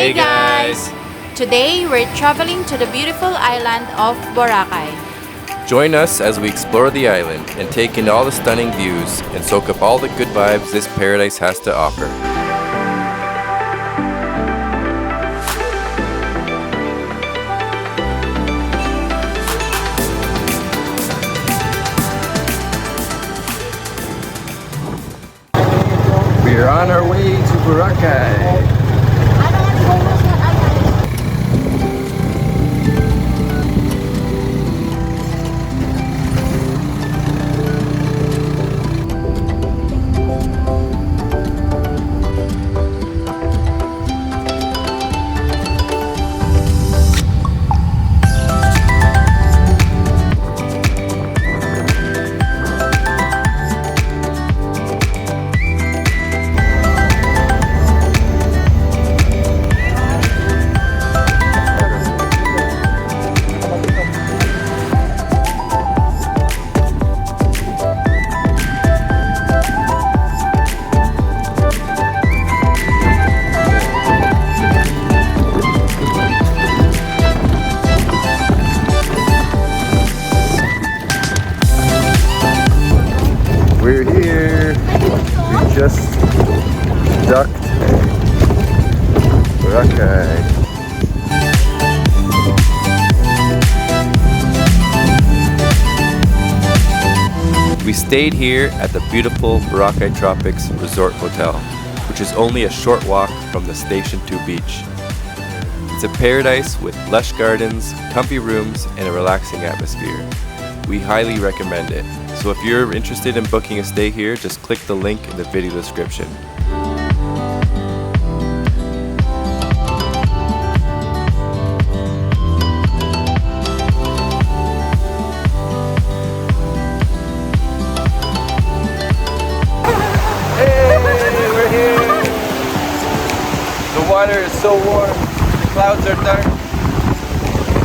Hey guys! Today we're traveling to the beautiful island of Boracay. Join us as we explore the island and take in all the stunning views and soak up all the good vibes this paradise has to offer. We're on our way to Boracay. We're here. We just docked Boracay. We stayed here at the beautiful Boracay Tropics Resort Hotel, which is only a short walk from the Station 2 beach. It's a paradise with lush gardens, comfy rooms, and a relaxing atmosphere. We highly recommend it. So if you're interested in booking a stay here, just click the link in the video description. Hey, we're here! The water is so warm, the clouds are dark.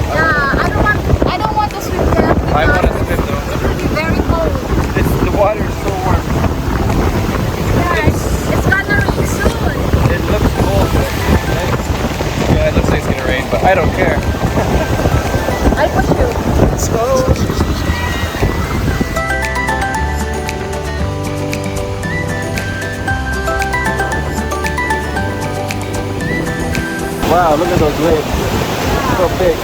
Yeah, I don't want to swim there. I want to swim though. It will be very cold. The water is so warm. Yes, it's gonna rain soon. It looks cold. Right? Yeah, it looks like it's gonna rain, but I don't care. I'll push you. Let's go. Wow, look at those waves. So big.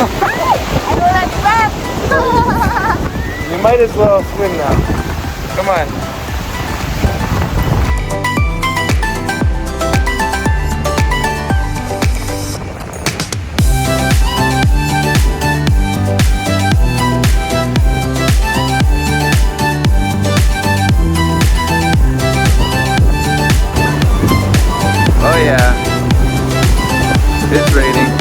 I don't like that. You might as well swim now. Come on. Oh yeah. It's raining.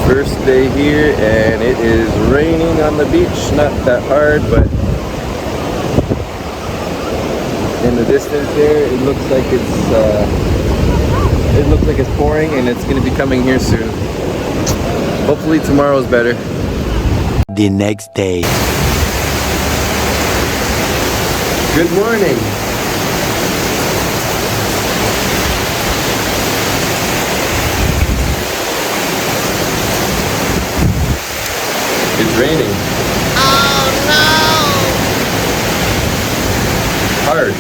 First day here and it is raining on the beach. Not that hard, but in the distance there it looks like it's pouring and it's going to be coming here soon. Hopefully tomorrow's better. The next day. Good morning. It's raining. Oh no! Hard.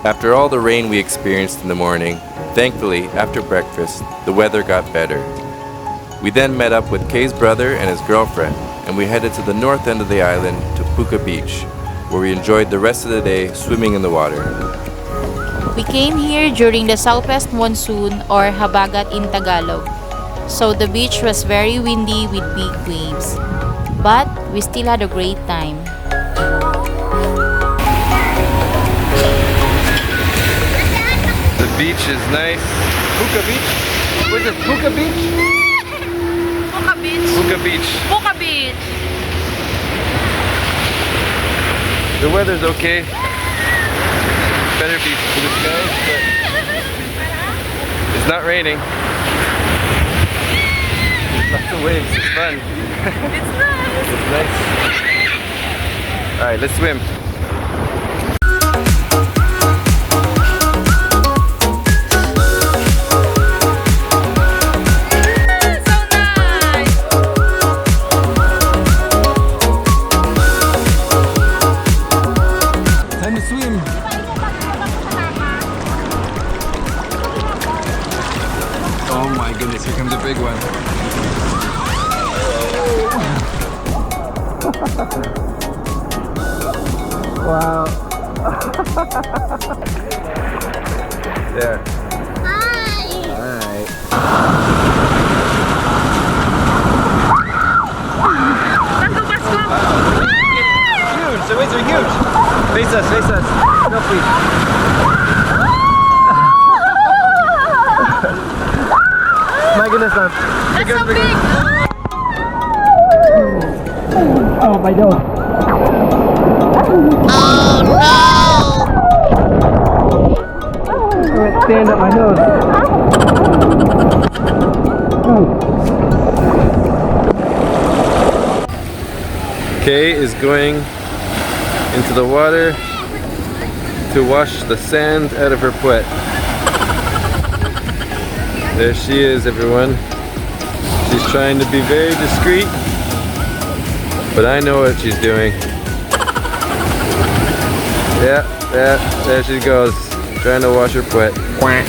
After all the rain we experienced in the morning, thankfully, after breakfast, the weather got better. We then met up with Kay's brother and his girlfriend, and we headed to the north end of the island to Puka Beach, where we enjoyed the rest of the day swimming in the water. We came here during the southwest monsoon or habagat in Tagalog. So the beach was very windy with big waves. But we still had a great time. The beach is nice. Puka Beach? Was it Puka Beach? Puka Beach. Puka Beach. Puka Beach. The weather's okay. Better be to the skies, but it's not raining. There's lots of waves. It's fun. It's nice. It's nice. All right, let's swim. So nice. Time to swim. Oh my goodness, here comes a big one. Wow. There. Hi. Alright. Huge! The waves are huge! Face us, face us. No, please. My goodness, man. That's so big. Oh my god. Oh I went stand up my nose. Kay is going into the water to wash the sand out of her puet. There she is, everyone. She's trying to be very discreet, but I know what she's doing. Yeah, there she goes, trying to wash her puet. Quack.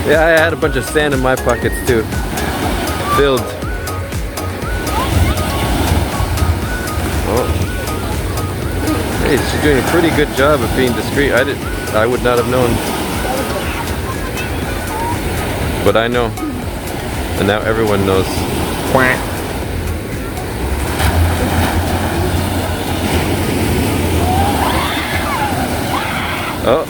Yeah, I had a bunch of sand in my pockets too. Filled. Oh. Hey, she's doing a pretty good job of being discreet. I would not have known. But I know. And now everyone knows. Quack. Oh.